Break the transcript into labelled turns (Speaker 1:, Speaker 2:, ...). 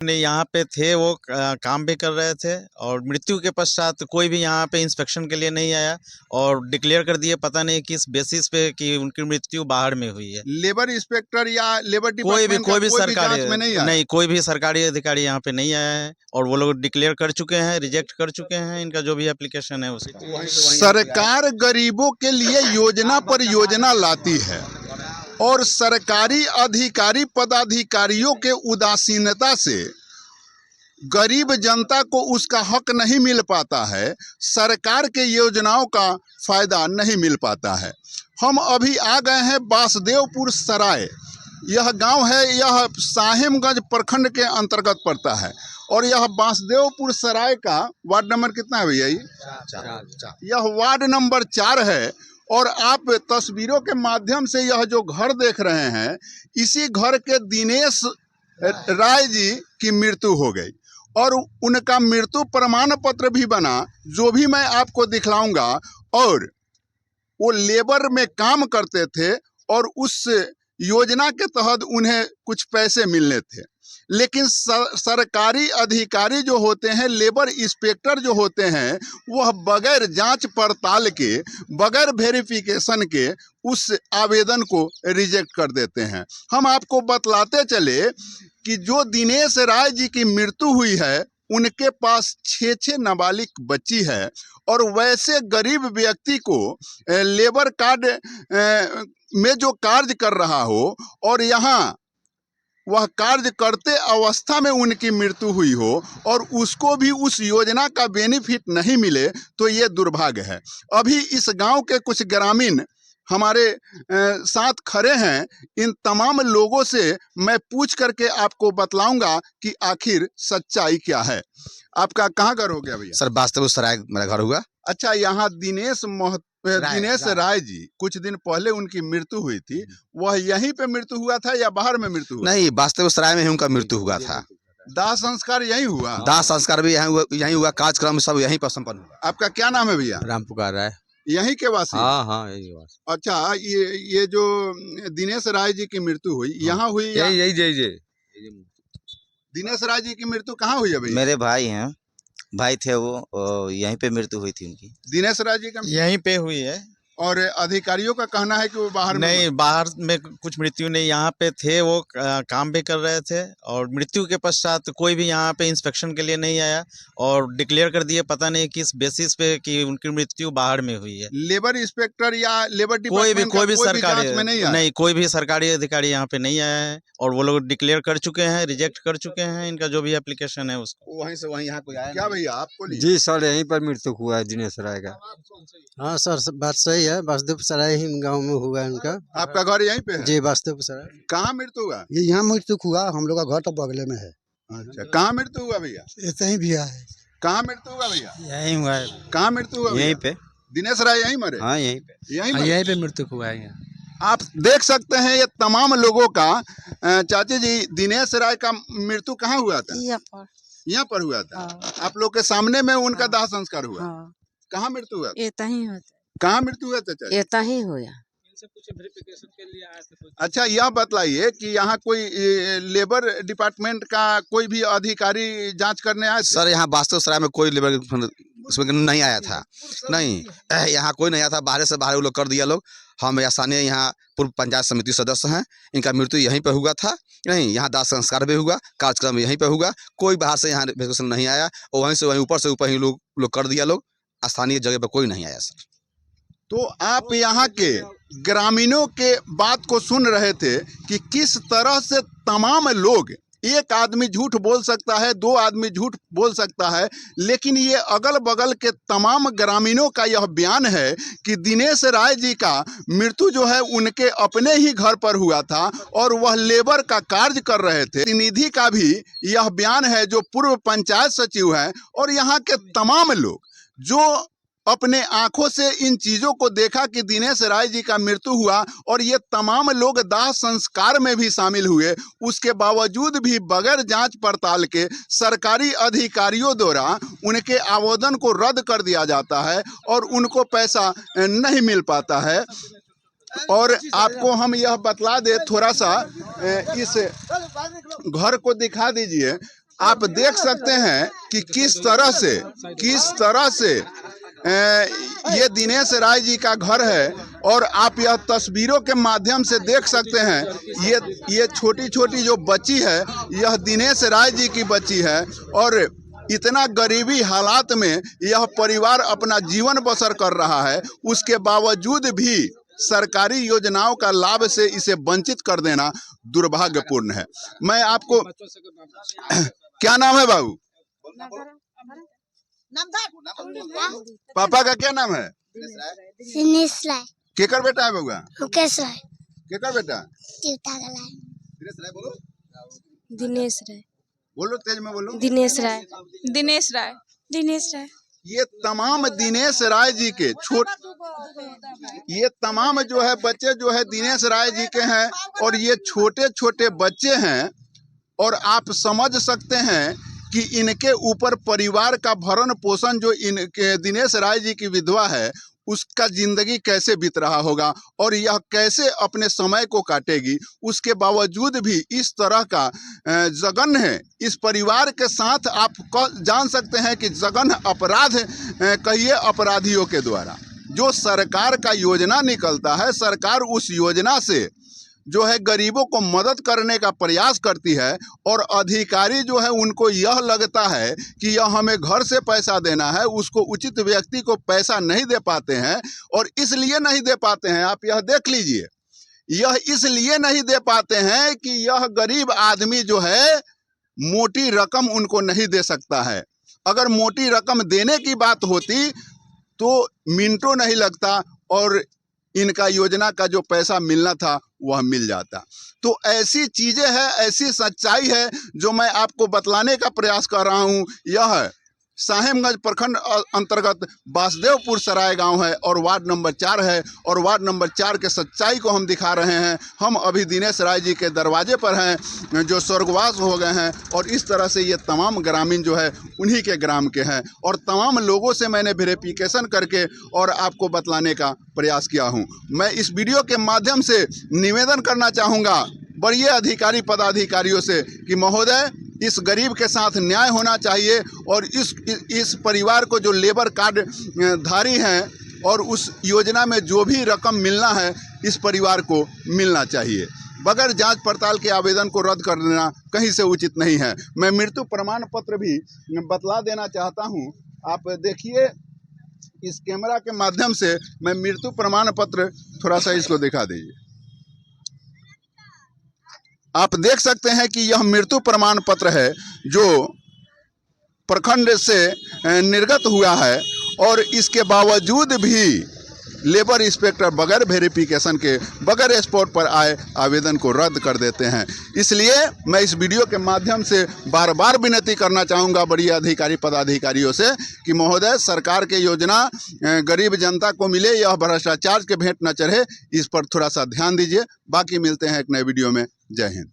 Speaker 1: ने यहाँ पे थे, वो काम भी कर रहे थे और मृत्यु के पश्चात कोई भी यहाँ पे इंस्पेक्शन के लिए नहीं आया और डिक्लेयर कर दिए, पता नहीं किस बेसिस पे कि उनकी मृत्यु बाहर में हुई है।
Speaker 2: लेबर इंस्पेक्टर या लेबर
Speaker 1: कोई भी
Speaker 2: डिपार्टमेंट का
Speaker 1: सरकारी
Speaker 2: जांच में नहीं आया?
Speaker 1: नहीं, कोई भी सरकारी अधिकारी यहाँ पे नहीं आया है और वो लोग डिक्लेयर कर चुके हैं, रिजेक्ट कर चुके हैं इनका जो भी एप्लीकेशन है उसका।
Speaker 2: सरकार गरीबों के लिए योजना पर योजना लाती है और सरकारी अधिकारी पदाधिकारियों के उदासीनता से गरीब जनता को उसका हक नहीं मिल पाता है, सरकार के योजनाओं का फायदा नहीं मिल पाता है। हम अभी आ गए हैं वासुदेवपुर सराय। यह गांव है, यह साहिबगंज प्रखंड के अंतर्गत पड़ता है और यह वासुदेवपुर सराय का वार्ड नंबर कितना है भैया? यह वार्ड नंबर 4 है और आप तस्वीरों के माध्यम से यह जो घर देख रहे हैं, इसी घर के दिनेश राय जी की मृत्यु हो गई और उनका मृत्यु प्रमाण पत्र भी बना, जो भी मैं आपको दिखलाऊंगा। और वो लेबर में काम करते थे और उस योजना के तहत उन्हें कुछ पैसे मिलने थे, लेकिन सरकारी अधिकारी जो होते हैं, लेबर इंस्पेक्टर जो होते हैं, वह बगैर जांच पड़ताल के, बगैर वेरिफिकेशन के उस आवेदन को रिजेक्ट कर देते हैं। हम आपको बतलाते चले कि जो दिनेश राय जी की मृत्यु हुई है, उनके पास 6 नाबालिग बच्ची है और वैसे गरीब व्यक्ति को लेबर कार्ड में जो कार्य कर रहा हो और यहाँ वह कार्य करते अवस्था में उनकी मृत्यु हुई हो और उसको भी उस योजना का बेनिफिट नहीं मिले, तो ये दुर्भाग्य है। अभी इस गांव के कुछ ग्रामीण हमारे साथ खड़े हैं। इन तमाम लोगों से मैं पूछ करके आपको बतलाऊंगा कि आखिर सच्चाई क्या है। आपका कहाँ घर हो गया भैया?
Speaker 3: सर वास्तव सराय मेरा घर हुआ।
Speaker 2: अच्छा, यहाँ दिनेश राय जी, कुछ दिन पहले उनकी मृत्यु हुई थी, वह यहीं पे मृत्यु हुआ था या बाहर में मृत्यु हुआ?
Speaker 3: नहीं, वास्तव सराय में ही उनका मृत्यु हुआ था।
Speaker 2: दाह संस्कार यहीं हुआ?
Speaker 3: दाह संस्कार भी यहीं हुआ, कार्यक्रम सब यहीं पर संपन्न हुआ।
Speaker 2: आपका क्या नाम है भैया?
Speaker 4: राम पुकार राय।
Speaker 2: यहीं के वासी?
Speaker 4: हाँ, यही वासी।
Speaker 2: अच्छा, ये जो दिनेश राय जी की मृत्यु हुई, यहाँ हुई?
Speaker 4: यही
Speaker 2: दिनेश राय जी की मृत्यु कहाँ हुई है भैया?
Speaker 5: मेरे भाई थे वो, यहीं पे मृत्यु हुई थी उनकी।
Speaker 2: दिनेश राय जी का
Speaker 1: यहीं पे हुई है
Speaker 2: और अधिकारियों का कहना है कि वो बाहर
Speaker 1: नहीं, बाहर में कुछ मृत्यु नहीं, यहाँ पे थे, वो काम भी कर रहे थे और मृत्यु के पश्चात कोई भी यहाँ पे इंस्पेक्शन के लिए नहीं आया और डिक्लेयर कर दिए, पता नहीं किस बेसिस पे कि उनकी मृत्यु बाहर में हुई है।
Speaker 2: लेबर इंस्पेक्टर या लेबर
Speaker 1: कोई
Speaker 2: डिपार्टमेंट
Speaker 1: भी सरकारी
Speaker 2: जांच में नहीं आया?
Speaker 1: नहीं, कोई भी सरकारी अधिकारी यहाँ पे नहीं आया है और वो लोग डिक्लेयर कर चुके हैं, रिजेक्ट कर चुके हैं इनका जो भी एप्लीकेशन है उसको।
Speaker 3: वहीं से वहीं यहाँ कोई आया?
Speaker 2: क्या भैया आपको?
Speaker 4: जी सर, यहीं पर मृत्यु हुआ है दिनेश राय का। हाँ सर, बात सही है। वासुदेव सराय ही गांव में हुआ है उनका।
Speaker 2: आपका घर यहीं पे है?
Speaker 4: जी, वासुदेव सराय।
Speaker 2: कहाँ मृत्यु हुआ?
Speaker 6: ये यहाँ मृत्यु हुआ, हम लोग का घर तो बगले में है।
Speaker 2: अच्छा, कहाँ मृत्यु हुआ भैया?
Speaker 6: ऐसे ही भी है।
Speaker 2: कहाँ मृत्यु हुआ भैया?
Speaker 4: यहीं हुआ है।
Speaker 2: कहाँ मृत्यु हुआ?
Speaker 4: यहीं पे।
Speaker 2: दिनेश राय यहीं मरे?
Speaker 4: हाँ, यहीं पे।
Speaker 2: यहीं
Speaker 4: पे मृत्यु हुआ है।
Speaker 2: आप देख सकते हैं ये तमाम लोगों का। चाची जी, दिनेश राय का मृत्यु कहाँ हुआ था? यहाँ पर हुआ था। आप लोग के सामने में उनका दाह संस्कार हुआ? कहाँ मृत्यु हुआ? कहाँ मृत्यु हुआ था?
Speaker 7: ही हुआ।
Speaker 2: अच्छा, यह बतलाइए कि यहाँ कोई लेबर डिपार्टमेंट का कोई भी अधिकारी जांच करने आया?
Speaker 3: सर यहाँ वास्तव सराय में कोई लेबर उसमें नहीं आया था। नहीं, यहाँ कोई नहीं आया था। बाहर से बाहर वो लोग कर दिया लोग। हम स्थानीय यहाँ पूर्व पंचायत समिति सदस्य हैं। इनका मृत्यु यहीं पे हुआ था। नहीं, यहाँ दाह संस्कार भी हुआ, कार्यक्रम यहीं पे हुआ। कोई बाहर से यहाँ नहीं आया और वहीं से वहीं ऊपर से ऊपर ही लोग कर दिया लोग। स्थानीय जगह पर कोई नहीं आया सर।
Speaker 2: तो आप यहाँ के ग्रामीणों के बात को सुन रहे थे कि किस तरह से तमाम लोग, एक आदमी झूठ बोल सकता है, 2 आदमी झूठ बोल सकता है, लेकिन ये अगल बगल के तमाम ग्रामीणों का यह बयान है कि दिनेश राय जी का मृत्यु जो है उनके अपने ही घर पर हुआ था और वह लेबर का कार्य कर रहे थे। प्रतिनिधि का भी यह बयान है, जो पूर्व पंचायत सचिव है, और यहाँ के तमाम लोग जो अपने आंखों से इन चीजों को देखा कि दिनेश राय जी का मृत्यु हुआ और ये तमाम लोग दाह संस्कार में भी शामिल हुए, उसके बावजूद भी बगैर जांच पड़ताल के सरकारी अधिकारियों द्वारा उनके आवेदन को रद्द कर दिया जाता है और उनको पैसा नहीं मिल पाता है। और आपको हम यह बतला दे, थोड़ा सा इस घर को दिखा दीजिए। आप देख सकते हैं कि किस तरह से ये दिनेश राय जी का घर है। और आप यह तस्वीरों के माध्यम से देख सकते हैं ये छोटी छोटी जो बच्ची है यह दिनेश राय जी की बच्ची है। और इतना गरीबी हालात में यह परिवार अपना जीवन बसर कर रहा है, उसके बावजूद भी सरकारी योजनाओं का लाभ से इसे वंचित कर देना दुर्भाग्यपूर्ण है। मैं आपको क्या नाम है बाबू? पापा का क्या नाम है?
Speaker 7: दिनेश राय।
Speaker 2: केकर बेटा है बउआ?
Speaker 7: मुकेश राय।
Speaker 2: केकर बेटा?
Speaker 7: दिनेश राय।
Speaker 2: बोलो तेज में बोलो।
Speaker 7: दिनेश राय।
Speaker 8: दिनेश राय।
Speaker 7: दिनेश राय।
Speaker 2: ये तमाम दिनेश राय जी के ये तमाम जो है बच्चे जो है दिनेश राय जी के हैं। और ये छोटे छोटे बच्चे हैं। और आप समझ सकते हैं कि इनके ऊपर परिवार का भरण पोषण जो इनके दिनेश राय जी की विधवा है उसका जिंदगी कैसे बीत रहा होगा और यह कैसे अपने समय को काटेगी। उसके बावजूद भी इस तरह का जघन्य है इस परिवार के साथ। आप जान सकते हैं कि जघन्य अपराध कहिए अपराधियों के द्वारा जो सरकार का योजना निकलता है, सरकार उस योजना से जो है गरीबों को मदद करने का प्रयास करती है। और अधिकारी जो है उनको यह लगता है कि यह हमें घर से पैसा देना है, उसको उचित व्यक्ति को पैसा नहीं दे पाते हैं। और इसलिए नहीं दे पाते हैं, आप यह देख लीजिए, यह इसलिए नहीं दे पाते हैं कि यह गरीब आदमी जो है मोटी रकम उनको नहीं दे सकता है। अगर मोटी रकम देने की बात होती तो मिनटों नहीं लगता और इनका योजना का जो पैसा मिलना था वह मिल जाता। तो ऐसी चीज़ें हैं, ऐसी सच्चाई है जो मैं आपको बतलाने का प्रयास कर रहा हूँ। यह साहेबगंज प्रखंड अंतर्गत वासुदेवपुर सराय गांव है और वार्ड नंबर 4 है। और वार्ड नंबर 4 के सच्चाई को हम दिखा रहे हैं। हम अभी दिनेश राय जी के दरवाजे पर हैं जो स्वर्गवास हो गए हैं। और इस तरह से ये तमाम ग्रामीण जो है उन्हीं के ग्राम के हैं। और तमाम लोगों से मैंने वेरिफिकेशन करके और आपको बतलाने का प्रयास किया हूँ। मैं इस वीडियो के माध्यम से निवेदन करना चाहूँगा बड़े अधिकारी पदाधिकारियों से कि महोदय इस गरीब के साथ न्याय होना चाहिए। और इस परिवार को जो लेबर कार्ड धारी हैं और उस योजना में जो भी रकम मिलना है इस परिवार को मिलना चाहिए। बगैर जांच पड़ताल के आवेदन को रद्द कर देना कहीं से उचित नहीं है। मैं मृत्यु प्रमाण पत्र भी बतला देना चाहता हूं। आप देखिए इस कैमरा के माध्यम से मैं मृत्यु प्रमाण पत्र थोड़ा सा इसको दिखा दीजिए। आप देख सकते हैं कि यह मृत्यु प्रमाण पत्र है जो प्रखंड से निर्गत हुआ है। और इसके बावजूद भी लेबर इंस्पेक्टर बगैर वेरिफिकेशन के बगैर स्पॉट पर आए आवेदन को रद्द कर देते हैं। इसलिए मैं इस वीडियो के माध्यम से बार बार विनती करना चाहूँगा बड़ी अधिकारी पदाधिकारियों से कि महोदय सरकार के योजना गरीब जनता को मिले, यह भ्रष्टाचार के भेंट न चढ़े, इस पर थोड़ा सा ध्यान दीजिए। बाकी मिलते हैं एक नए वीडियो में। जय हिंद।